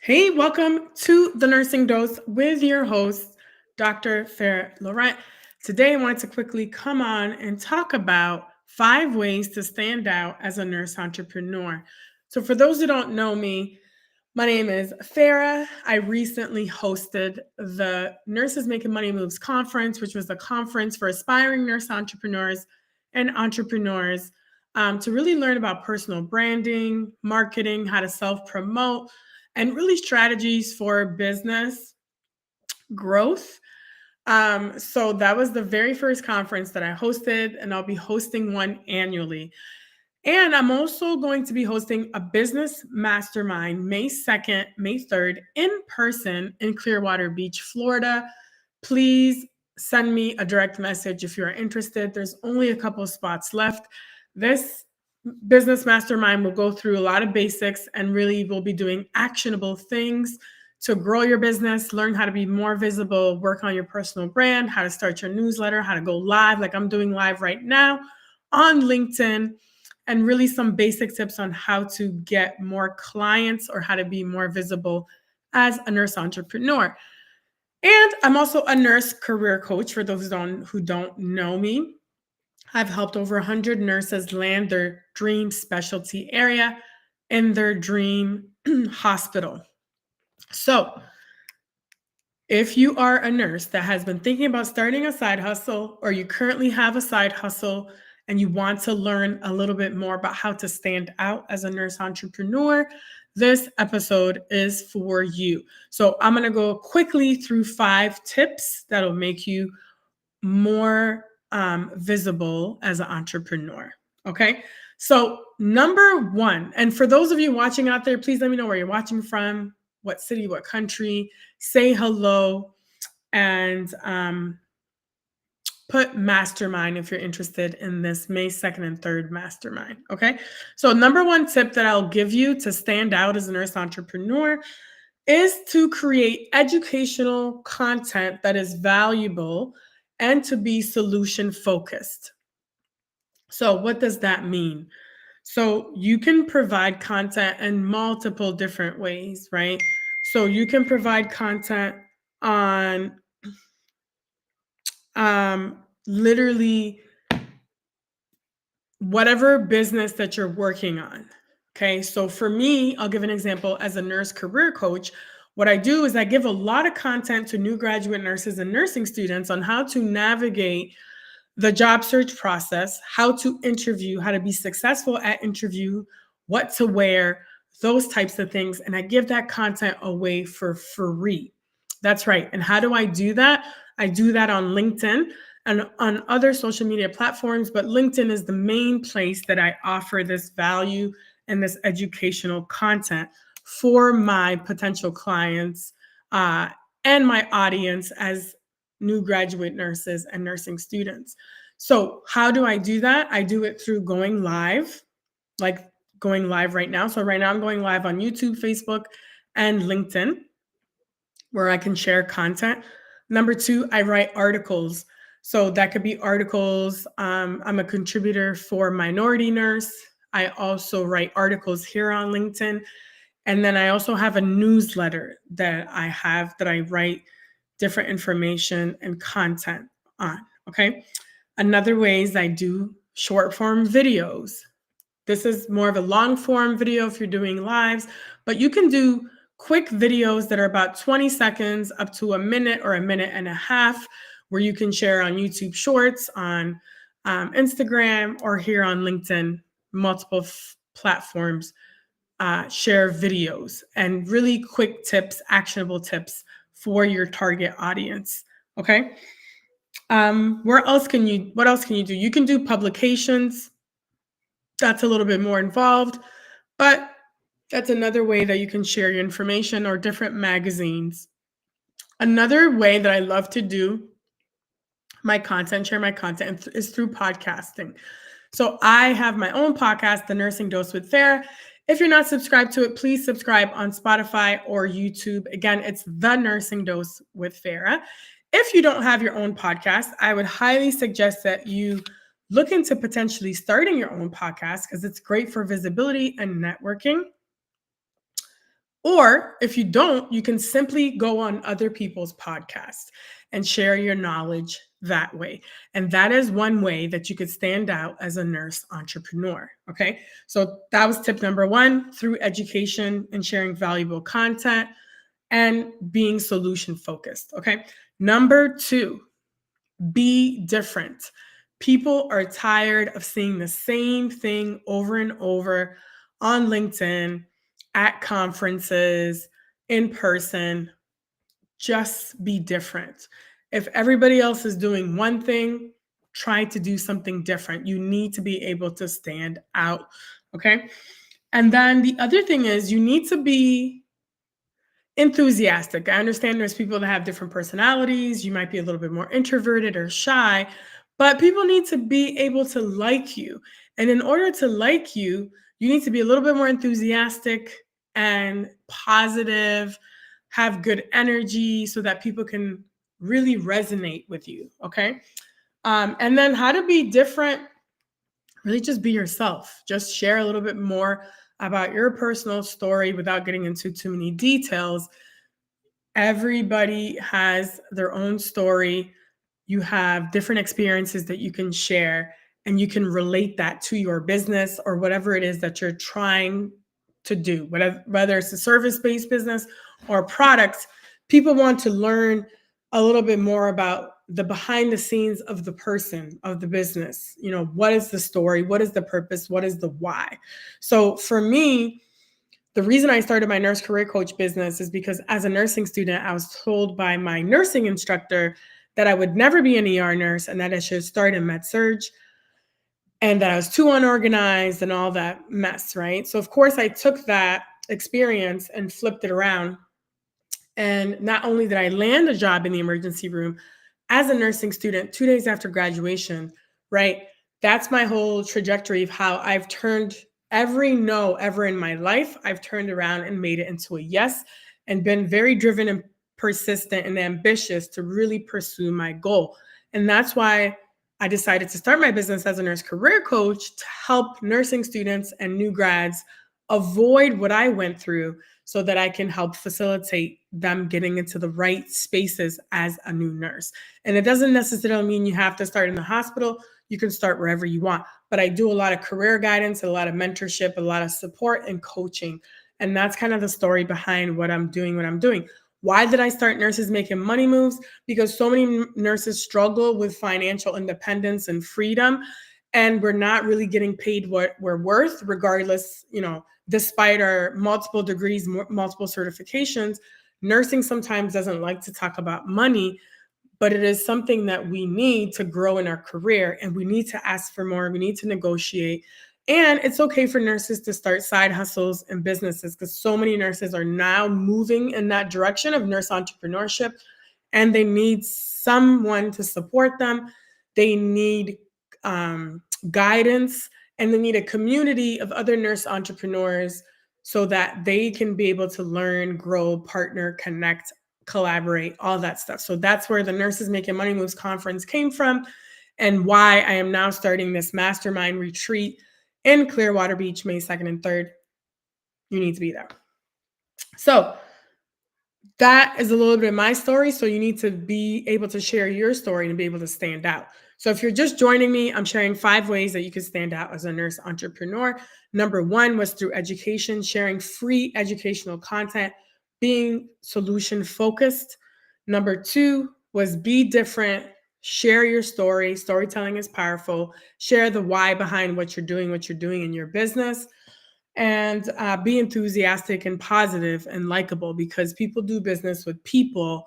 Hey, welcome to the Nursing Dose with your host, Dr. Farah Laurent. Today, I wanted to quickly come on and talk about 5 ways to stand out as a nurse entrepreneur. So, for those who don't know me, my name is Farah. I recently hosted the Nurses Making Money Moves conference, which was a conference for aspiring nurse entrepreneurs and entrepreneurs to really learn about personal branding, marketing, how to self promote, and really strategies for business growth. So that was the very first conference that I hosted, and I'll be hosting one annually. And I'm also going to be hosting a business mastermind May 2nd, May 3rd in person in Clearwater Beach, Florida. Please send me a direct message if you're interested. There's only a couple of spots left. This business mastermind will go through a lot of basics and really will be doing actionable things to grow your business, learn how to be more visible, work on your personal brand, how to start your newsletter, how to go live like I'm doing live right now on LinkedIn, and really some basic tips on how to get more clients or how to be more visible as a nurse entrepreneur. And I'm also a nurse career coach for those who don't know me. I've helped over 100 nurses land their dream specialty area in their dream hospital. So, if you are a nurse that has been thinking about starting a side hustle, or you currently have a side hustle and you want to learn a little bit more about how to stand out as a nurse entrepreneur, this episode is for you. So, I'm going to go quickly through 5 tips that'll make you more visible as an entrepreneur. Okay. So, number one, and for those of you watching out there, please let me know where you're watching from, what city, what country, say hello, and put mastermind if you're interested in this May 2nd and 3rd mastermind. Okay. So, number one tip that I'll give you to stand out as a nurse entrepreneur is to create educational content that is valuable and to be solution focused. So, what does that mean? So, you can provide content in multiple different ways, right? So, you can provide content on literally whatever business that you're working on. Okay. So, for me, I'll give an example as a nurse career coach. What I do is I give a lot of content to new graduate nurses and nursing students on how to navigate the job search process, how to interview, how to be successful at interview, what to wear, those types of things. And I give that content away for free. That's right. And how do I do that? I do that on LinkedIn and on other social media platforms, but LinkedIn is the main place that I offer this value and this educational content for my potential clients and my audience as new graduate nurses and nursing students. So, how do I do that? I do it through going live, like going live right now. So, right now I'm going live on YouTube, Facebook, and LinkedIn, where I can share content. Number two, I write articles. So, that could be articles. I'm a contributor for Minority Nurse. I also write articles here on LinkedIn. And then I also have a newsletter that I write different information and content on. Okay. Another way is I do short form videos. This is more of a long form video if you're doing lives, but you can do quick videos that are about 20 seconds up to a minute or a minute and a half, where you can share on YouTube Shorts, on Instagram, or here on LinkedIn, multiple platforms. Share videos and really quick tips, actionable tips for your target audience. Okay. What else can you do? You can do publications. That's a little bit more involved, but that's another way that you can share your information, or different magazines. Another way that I love to do share my content is through podcasting. So I have my own podcast, The Nursing Dose with Farah. If you're not subscribed to it, please subscribe on Spotify or YouTube. Again, it's The Nursing Dose with Farah. If you don't have your own podcast, I would highly suggest that you look into potentially starting your own podcast, because it's great for visibility and networking. Or if you don't, you can simply go on other people's podcasts and share your knowledge that way. And that is one way that you could stand out as a nurse entrepreneur. Okay. So that was tip number one, through education and sharing valuable content and being solution focused. Okay. Number two, be different. People are tired of seeing the same thing over and over on LinkedIn, at conferences, in person. Just be different. If everybody else is doing one thing, try to do something different. You need to be able to stand out. Okay. And then the other thing is you need to be enthusiastic. I understand there's people that have different personalities. You might be a little bit more introverted or shy, but people need to be able to like you. And in order to like you, you need to be a little bit more enthusiastic and positive, have good energy so that people can really resonate with you. Okay. And then how to be different, really just be yourself. Just share a little bit more about your personal story without getting into too many details. Everybody has their own story. You have different experiences that you can share, and you can relate that to your business or whatever it is that you're trying to do, whether it's a service-based business or products. People want to learn a little bit more about the behind the scenes of the person, of the business. You know, what is the story? What is the purpose? What is the why? So for me, the reason I started my nurse career coach business is because as a nursing student, I was told by my nursing instructor that I would never be an ER nurse and that I should start in med surg, and that I was too unorganized and all that mess, right? So of course I took that experience and flipped it around. And not only did I land a job in the emergency room as a nursing student 2 days after graduation, right? That's my whole trajectory of how I've turned every no ever in my life. I've turned around and made it into a yes, and been very driven and persistent and ambitious to really pursue my goal. And that's why I decided to start my business as a nurse career coach to help nursing students and new grads avoid what I went through so that I can help facilitate them getting into the right spaces as a new nurse. And it doesn't necessarily mean you have to start in the hospital. You can start wherever you want. But I do a lot of career guidance, a lot of mentorship, a lot of support and coaching. And that's kind of the story behind what I'm doing. Why did I start Nurses Making Money Moves? Because so many nurses struggle with financial independence and freedom, and we're not really getting paid what we're worth, regardless, despite our multiple degrees, multiple certifications. Nursing sometimes doesn't like to talk about money, but it is something that we need to grow in our career, and we need to ask for more. We need to negotiate. And it's okay for nurses to start side hustles and businesses, because so many nurses are now moving in that direction of nurse entrepreneurship, and they need someone to support them. They need guidance, and they need a community of other nurse entrepreneurs so that they can be able to learn, grow, partner, connect, collaborate, all that stuff. So that's where the Nurses Making Money Moves conference came from, and why I am now starting this mastermind retreat in Clearwater Beach, May 2nd and 3rd. You need to be there. So that is a little bit of my story. So you need to be able to share your story and be able to stand out. So if you're just joining me, I'm sharing 5 ways that you can stand out as a nurse entrepreneur. Number 1 was through education, sharing free educational content, being solution focused. Number 2 was be different, share your story. Storytelling is powerful. Share the why behind what you're doing in your business. And be enthusiastic and positive and likable, because people do business with people.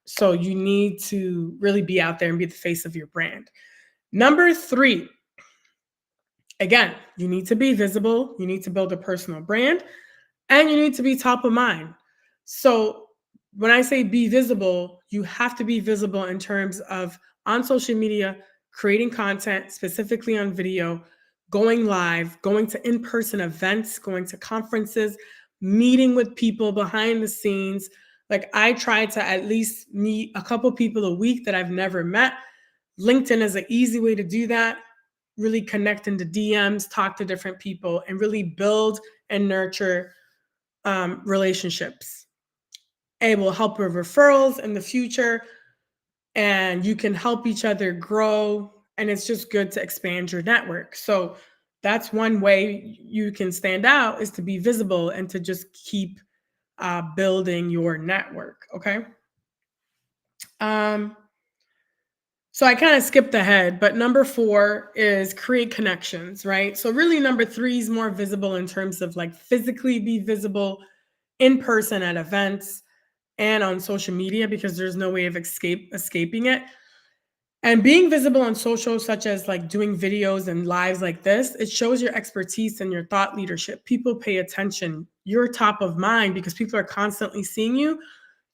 So you need to really be out there and be the face of your brand. Number 3, again, you need to be visible. You need to build a personal brand, and you need to be top of mind. So when I say be visible, you have to be visible in terms of on social media, creating content, specifically on video, going live, going to in-person events, going to conferences, meeting with people behind the scenes. Like, I try to at least meet a couple people a week that I've never met. LinkedIn is an easy way to do that. Really connect into DMs, talk to different people, and really build and nurture relationships. It will help with referrals in the future, and you can help each other grow. And it's just good to expand your network. So that's one way you can stand out, is to be visible and to just keep building your network. Okay. Um, so I kind of skipped ahead, but number 4 is create connections, right? So really, number 3 is more visible in terms of like physically be visible in person at events and on social media, because there's no way of escaping it. And being visible on social, such as like doing videos and lives like this, it shows your expertise and your thought leadership. People pay attention. You're top of mind because people are constantly seeing you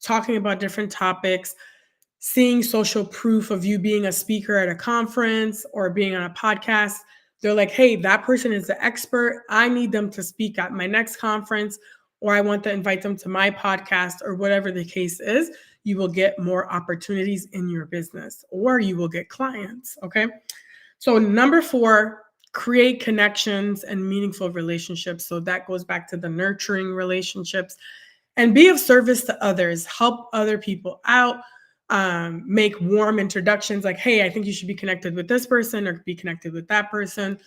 talking about different topics, seeing social proof of you being a speaker at a conference or being on a podcast. They're like, hey, that person is the expert. I need them to speak at my next conference, or I want to invite them to my podcast, or whatever the case is. You will get more opportunities in your business, or you will get clients. Okay. So, number 4, create connections and meaningful relationships. So, that goes back to the nurturing relationships, and be of service to others, help other people out, make warm introductions like, hey, I think you should be connected with this person or be connected with that person.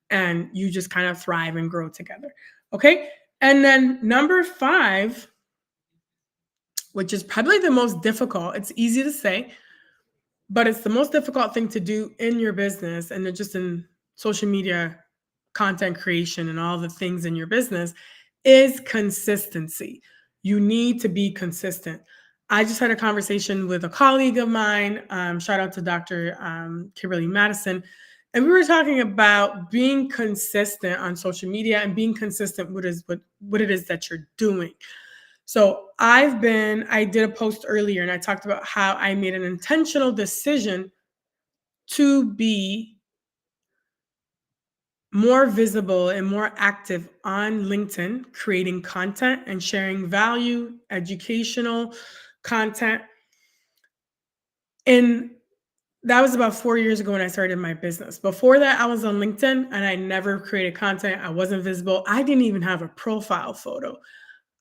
And you just kind of thrive and grow together. Okay. And then number 5, which is probably the most difficult, it's easy to say, but it's the most difficult thing to do in your business and just in social media content creation and all the things in your business, is consistency. You need to be consistent. I just had a conversation with a colleague of mine. Shout out to Dr. Kimberly Madison. And we were talking about being consistent on social media and being consistent with what it is that you're doing. So I did a post earlier and I talked about how I made an intentional decision to be more visible and more active on LinkedIn, creating content and sharing value, educational content. And that was about 4 years ago when I started my business. Before that, I was on LinkedIn and I never created content. I wasn't visible. I didn't even have a profile photo.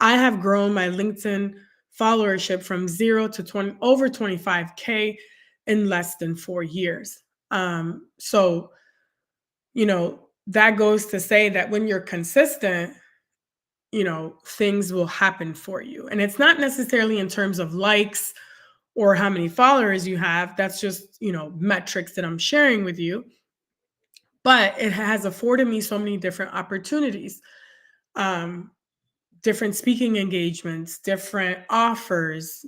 I have grown my LinkedIn followership from 0 to 20 over 25K in less than 4 years. So, that goes to say that when you're consistent, things will happen for you. And it's not necessarily in terms of likes or how many followers you have. That's just, metrics that I'm sharing with you. But it has afforded me so many different opportunities, um, different speaking engagements, different offers,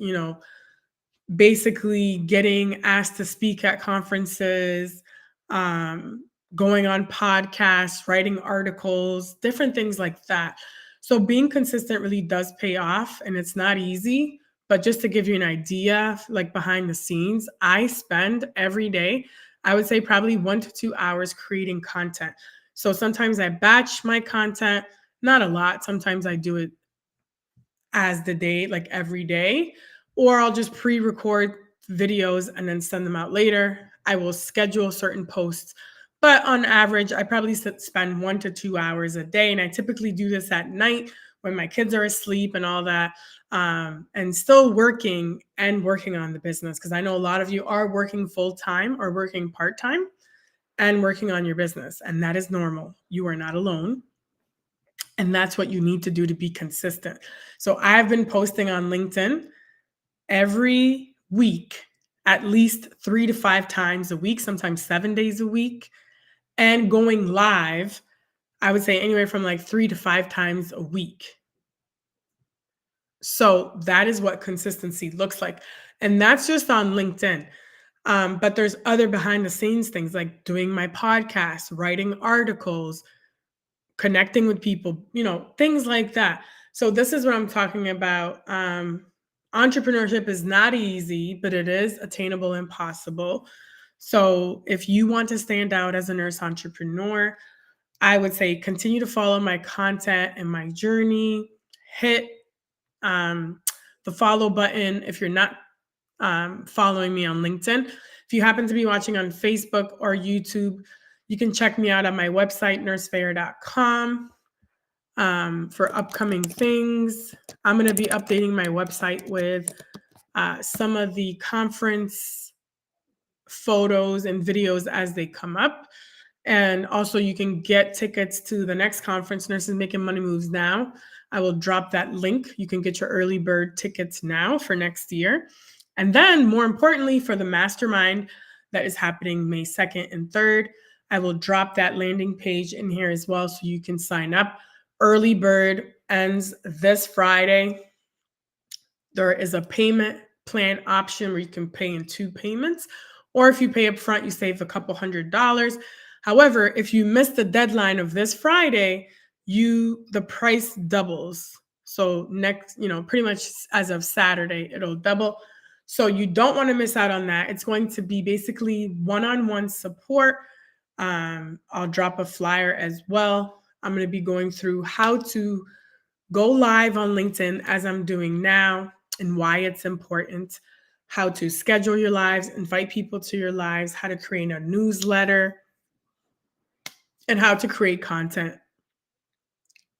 basically getting asked to speak at conferences, um, going on podcasts, writing articles, different things like that. So being consistent really does pay off, and it's not easy. But just to give you an idea, like behind the scenes, I spend every day, I would say probably 1 to 2 hours creating content. So sometimes I batch my content, not a lot. Sometimes I do it as the day, like every day, or I'll just pre record videos and then send them out later. I will schedule certain posts, but on average, I probably spend 1 to 2 hours a day. And I typically do this at night when my kids are asleep and all that, and still working on the business. Because I know a lot of you are working full time or working part time and working on your business, and that is normal. You are not alone. And that's what you need to do to be consistent. So I've been posting on LinkedIn every week, at least 3 to 5 times a week, sometimes 7 days a week, and going live, I would say anywhere from like 3 to 5 times a week. So that is what consistency looks like. And that's just on LinkedIn. But there's other behind the scenes things like doing my podcast, writing articles, connecting with people, things like that. So this is what I'm talking about. Entrepreneurship is not easy, but it is attainable and possible. So if you want to stand out as a nurse entrepreneur, I would say continue to follow my content and my journey. Hit the follow button if you're not following me on LinkedIn. If you happen to be watching on Facebook or YouTube, you can check me out on my website, nursefair.com. for upcoming things. I'm going to be updating my website with some of the conference photos and videos as they come up. And also, you can get tickets to the next conference, Nurses Making Money Moves Now. I will drop that link. You can get your early bird tickets now for next year. And then, more importantly, for the mastermind that is happening May 2nd and 3rd, I will drop that landing page in here as well so you can sign up. Early bird ends this Friday. There is a payment plan option where you can pay in 2 payments, or if you pay up front, you save a couple $100s. However, if you miss the deadline of this Friday, the price doubles. So next, pretty much as of Saturday, it'll double. So you don't want to miss out on that. It's going to be basically one-on-one support. I'll drop a flyer as well. I'm going to be going through how to go live on LinkedIn as I'm doing now and why it's important, how to schedule your lives, invite people to your lives, how to create a newsletter, and how to create content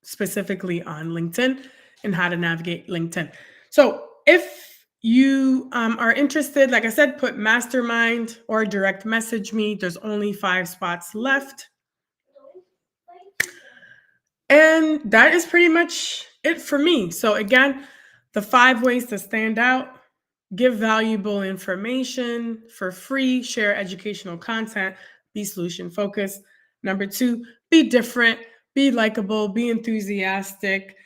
specifically on LinkedIn and how to navigate LinkedIn. So if you are interested, like I said, put mastermind or direct message me. There's only 5 spots left. And that is pretty much it for me. So again, the 5 ways to stand out: give valuable information for free, share educational content, be solution focused. Number 2, be different, be likable, be enthusiastic.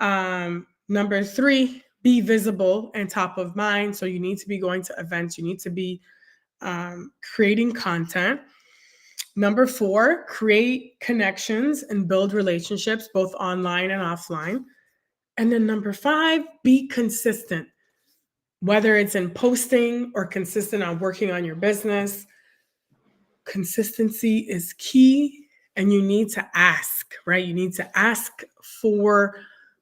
Number 3, be visible and top of mind. So you need to be going to events, you need to be creating content. Number 4, create connections and build relationships, both online and offline. And then number 5, be consistent, whether it's in posting or consistent on working on your business. Consistency is key, and you need to ask, right? You need to ask for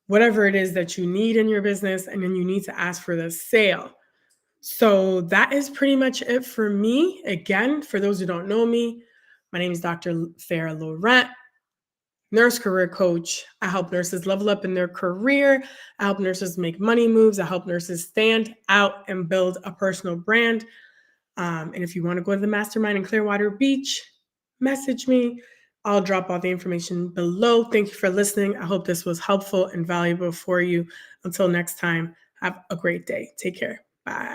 whatever it is that you need in your business, and then you need to ask for the sale. So that is pretty much it for me. Again, for those who don't know me, my name is Dr. Farah Laurent, nurse career coach. I help nurses level up in their career. I help nurses make money moves. I help nurses stand out and build a personal brand. And if you want to go to the mastermind in Clearwater Beach, message me. I'll drop all the information below. Thank you for listening. I hope this was helpful and valuable for you. Until next time, have a great day. Take care. Bye.